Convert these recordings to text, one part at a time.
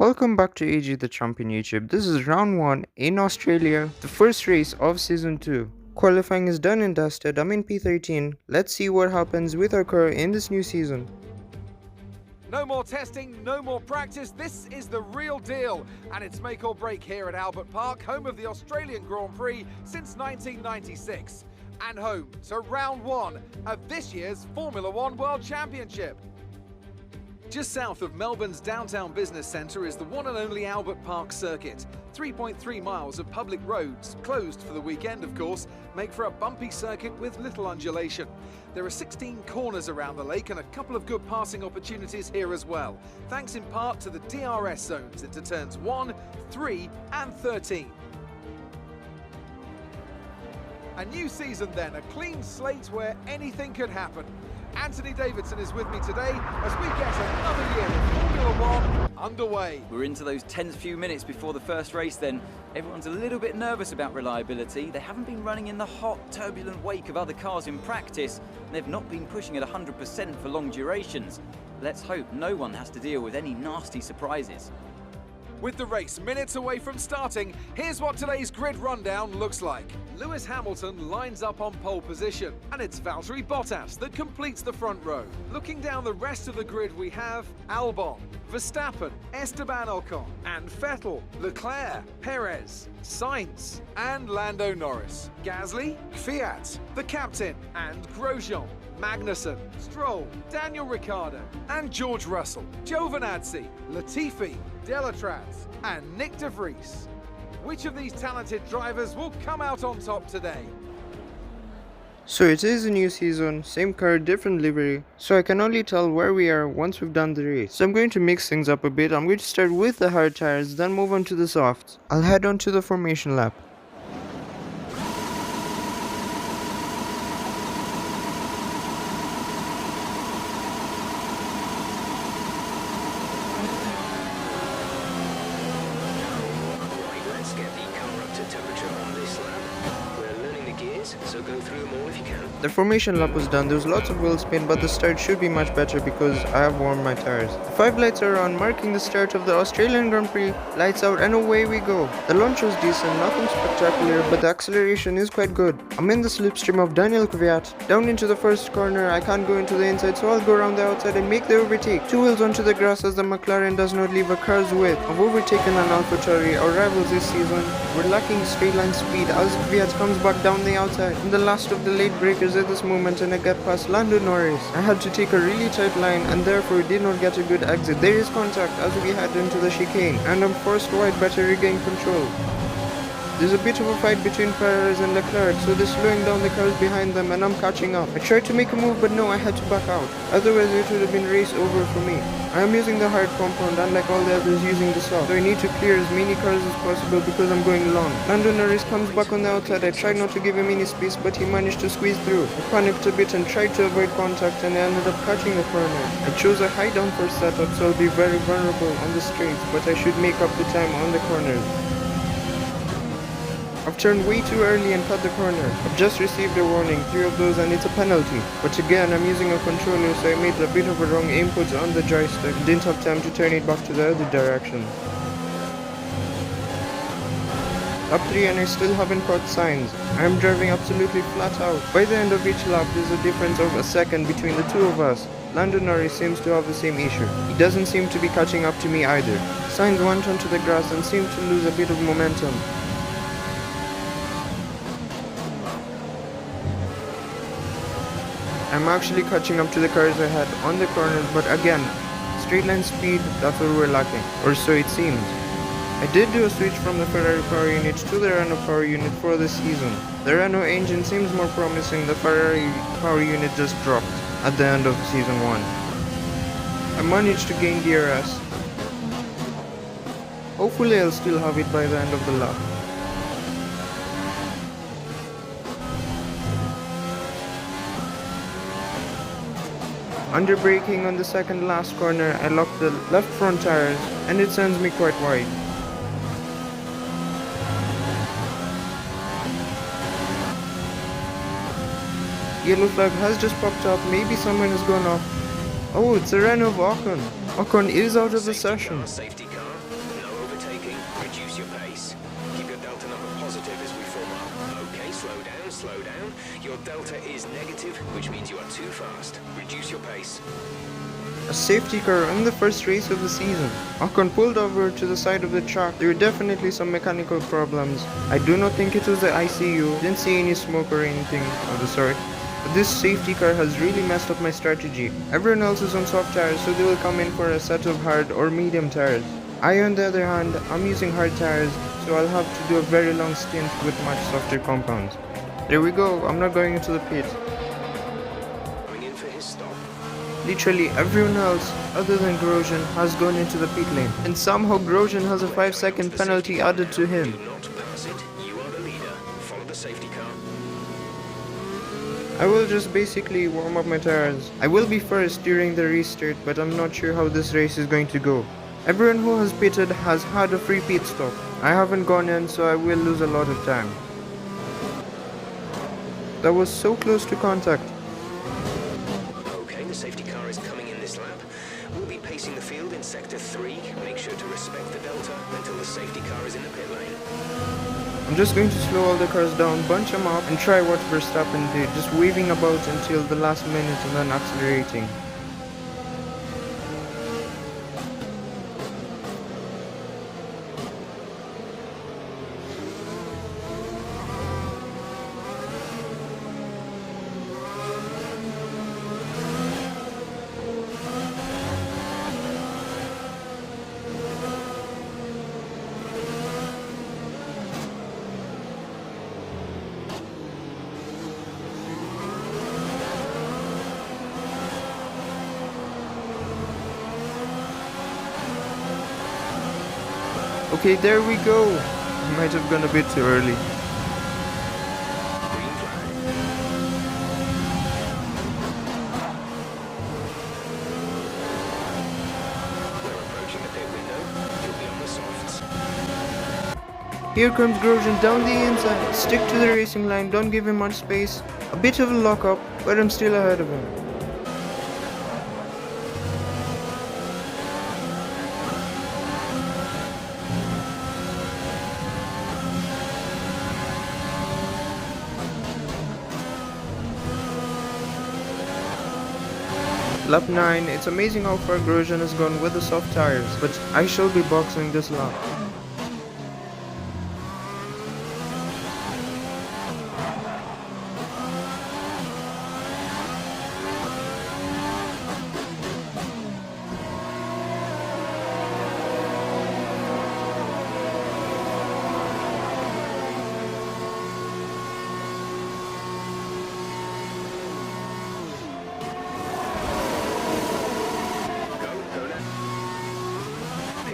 Welcome back to AG the Champion YouTube. This is round 1 in Australia, the first race of season 2. Qualifying is done and dusted. I'm in P13. Let's see what happens with our car in this new season. No more testing, no more practice. This is the real deal. And it's make or break here at Albert Park, home of the Australian Grand Prix since 1996. And home to round 1 of this year's Formula One World Championship. Just south of Melbourne's downtown business centre is the one and only Albert Park circuit. 3.3 miles of public roads, closed for the weekend of course, make for a bumpy circuit with little undulation. There are 16 corners around the lake and a couple of good passing opportunities here as well, thanks in part to the DRS zones into turns 1, 3 and 13. A new season then, a clean slate where anything could happen. Anthony Davidson is with me today as we get another year of Formula One underway. We're into those tense few minutes before the first race then. Everyone's a little bit nervous about reliability. They haven't been running in the hot, turbulent wake of other cars in practice, and they've not been pushing at 100% for long durations. Let's hope no one has to deal with any nasty surprises. With the race minutes away from starting, here's what today's grid rundown looks like. Lewis Hamilton lines up on pole position, and it's Valtteri Bottas that completes the front row. Looking down the rest of the grid, we have Albon, Verstappen, Esteban Ocon, and Vettel, Leclerc, Perez, Sainz, and Lando Norris. Gasly, Fiat, the captain, and Grosjean, Magnussen, Stroll, Daniel Ricciardo, and George Russell, Giovinazzi, Latifi, Delatraz, and Nick de Vries. Which of these talented drivers will come out on top today? So it is a new season, same car, different livery, so I can only tell where we are once we've done the race. So I'm going to mix things up a bit. I'm going to start with the hard tires, then move on to the softs. I'll head on to the formation lap. So go through them all if you can. The formation lap was done. There was lots of wheel spin, but the start should be much better because I have warmed my tires. The 5 lights are on, marking the start of the Australian Grand Prix. Lights out and away we go. The launch was decent, nothing spectacular, but the acceleration is quite good. I'm in the slipstream of Daniel Kvyat. Down into the first corner, I can't go into the inside, so I'll go around the outside and make the overtake. 2 wheels onto the grass as the McLaren does not leave a car's width. I've overtaken an AlphaTauri, our rivals this season. We're lacking straight line speed as Kvyat comes back down the outside. I'm the last of the late breakers at this moment and I get past Lando Norris. I had to take a really tight line and therefore did not get a good exit. There is contact as we head into the chicane and I'm forced wide but I regain control. There's a bit of a fight between Perez and Leclerc, so they're slowing down the cars behind them and I'm catching up. I tried to make a move but no, I had to back out. Otherwise it would have been race over for me. I am using the hard compound unlike all the others using the soft, so I need to clear as many cars as possible because I'm going long. Lando Norris comes back on the outside. I tried not to give him any space but he managed to squeeze through. I panicked a bit and tried to avoid contact and I ended up catching the corner. I chose a high downforce setup so I'll be very vulnerable on the straights, but I should make up the time on the corners. I've turned way too early and cut the corner. I've just received a warning, 3 of those and it's a penalty. But again, I'm using a controller so I made a bit of a wrong input on the joystick. Didn't have time to turn it back to the other direction. Lap 3 and I still haven't caught signs. I am driving absolutely flat out. By the end of each lap, there's a difference of a second between the two of us. Lando Norris seems to have the same issue. He doesn't seem to be catching up to me either. Sainz went onto the grass and seemed to lose a bit of momentum. I'm actually catching up to the cars ahead on the corners, but again, straight line speed, that's what we're lacking, or so it seems. I did do a switch from the Ferrari power unit to the Renault power unit for this season. The Renault engine seems more promising, the Ferrari power unit just dropped at the end of season 1. I managed to gain DRS. Hopefully I'll still have it by the end of the lap. Under braking on the second last corner, I locked the left front tires and it sends me quite wide. Yellow flag has just popped up, maybe someone has gone off. Oh, it's a Renault of Ocon. Ocon is out of the session. Safety car. reduce your pace. Keep your delta number positive as we form up. Okay, slow down, slow down. Your delta is negative, which means you are too fast. Reduce your pace. A safety car in the first race of the season. Ocon pulled over to the side of the track. There were definitely some mechanical problems. I do not think it was the ICU. Didn't see any smoke or anything of the sort. But this safety car has really messed up my strategy. Everyone else is on soft tires, so they will come in for a set of hard or medium tires. I, on the other hand, I'm using hard tires, so I'll have to do a very long stint with much softer compounds. There we go, I'm not going into the pit. Going in for his stop. Literally everyone else, other than Grosjean, has gone into the pit lane. And somehow Grosjean has a 5-second penalty added to him. Do not pass it. You are the leader. Follow the safety car. I will just basically warm up my tires. I will be first during the restart, but I'm not sure how this race is going to go. Everyone who has pitted has had a free pit stop. I haven't gone in, so I will lose a lot of time. That was so close to contact. Okay, the safety car is coming in this lap. We'll be pacing the field in sector 3. Make sure to respect the delta until the safety car is in the pit lane. I'm just going to slow all the cars down, bunch them up, and try what Verstappen did, just waving about until the last minute and then accelerating. Okay, there we go. I might have gone a bit too early. Green flag. We're approaching the pit window. You'll be on the softs. Here comes Grosjean down the inside. Stick to the racing line, don't give him much space. A bit of a lock-up, but I'm still ahead of him. Lap 9, it's amazing how far Grosjean has gone with the soft tires, but I shall be boxing this lap.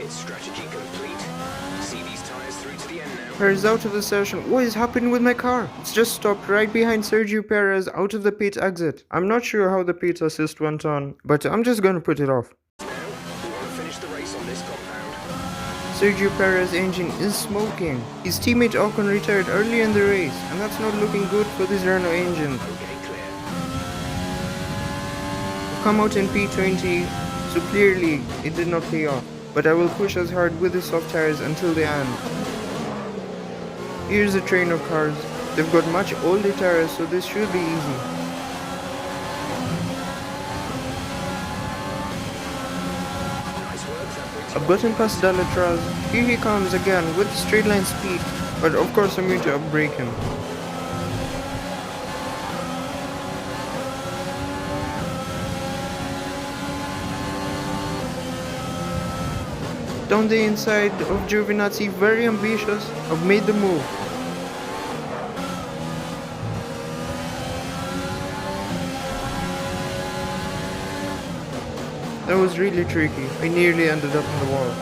Strategy complete. See these tires through to the end now. Perez out of the session. What is happening with my car? It's just stopped right behind Sergio Perez out of the pit exit. I'm not sure how the pit assist went on, but I'm just gonna put it off. Now, we want to finish the race on this compound. Sergio Perez's engine is smoking. His teammate Ocon retired early in the race, and that's not looking good for this Renault engine. Okay, clear. I've come out in P20, so clearly it did not pay off. But I will push as hard with the soft tires until the end. Here's a train of cars. They've got much older tires, so this should be easy. Nice work, that brings you I've gotten past Delatraz. Here he comes again with straight line speed, but of course I'm going to upbrake him. Down the inside of Giovinazzi, very ambitious. I've made the move. That was really tricky. I nearly ended up in the wall.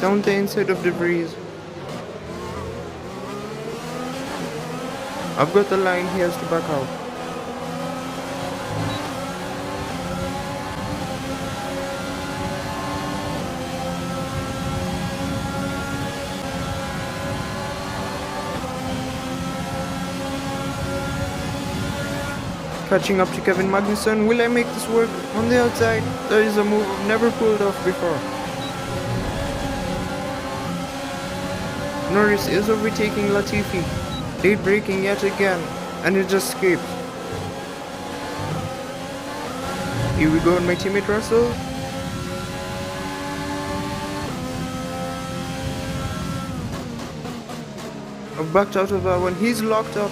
down the inside of the breeze. I've got the line, he has to back out. Catching up to Kevin Magnussen, will I make this work? On the outside, there is a move I've never pulled off before. Norris is overtaking Latifi, late braking yet again, and it just escaped. Here we go on my teammate Russell. I've backed out of that one, he's locked up.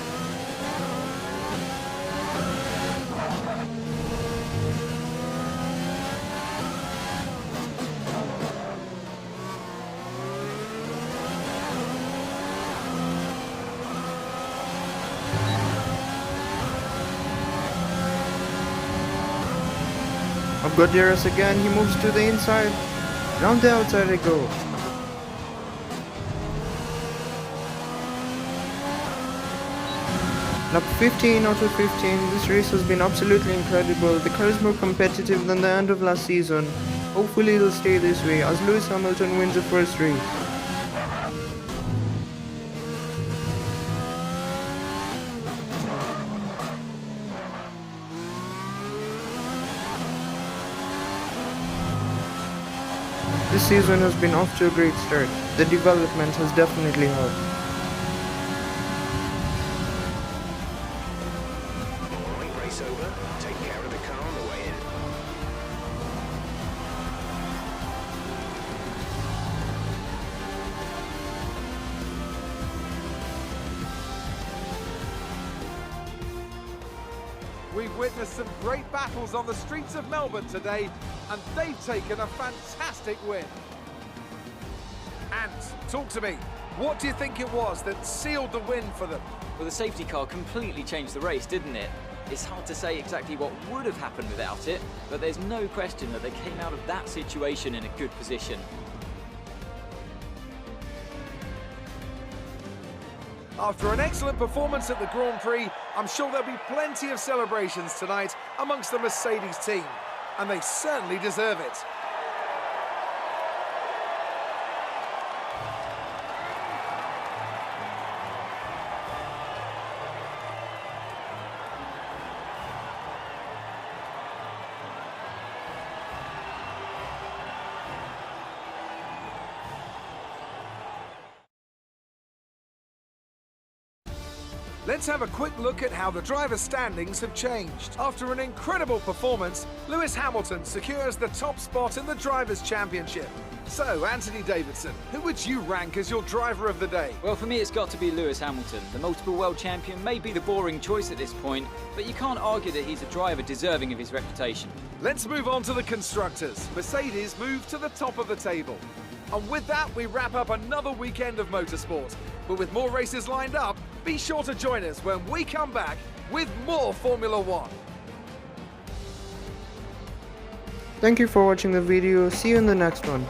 I've got DRS again, he moves to the inside. Round the outside I go. Lap 15 out of 15, this race has been absolutely incredible. The car is more competitive than the end of last season. Hopefully it'll stay this way as Lewis Hamilton wins the first race. This season has been off to a great start. The development has definitely helped. Alright, race over. Take care of the car on the way in. We've witnessed some great battles on the streets of Melbourne today, and they've taken a fantastic win. And talk to me, what do you think it was that sealed the win for them? Well, the safety car completely changed the race, didn't it? It's hard to say exactly what would have happened without it, but there's no question that they came out of that situation in a good position. After an excellent performance at the Grand Prix, I'm sure there'll be plenty of celebrations tonight amongst the Mercedes team, and they certainly deserve it. Let's have a quick look at how the driver standings have changed. After an incredible performance, Lewis Hamilton secures the top spot in the Drivers' Championship. So, Anthony Davidson, who would you rank as your driver of the day? Well, for me, it's got to be Lewis Hamilton. The multiple world champion may be the boring choice at this point, but you can't argue that he's a driver deserving of his reputation. Let's move on to the constructors. Mercedes move to the top of the table. And with that, we wrap up another weekend of motorsport. But with more races lined up, be sure to join us when we come back with more Formula One. Thank you for watching the video, see you in the next one.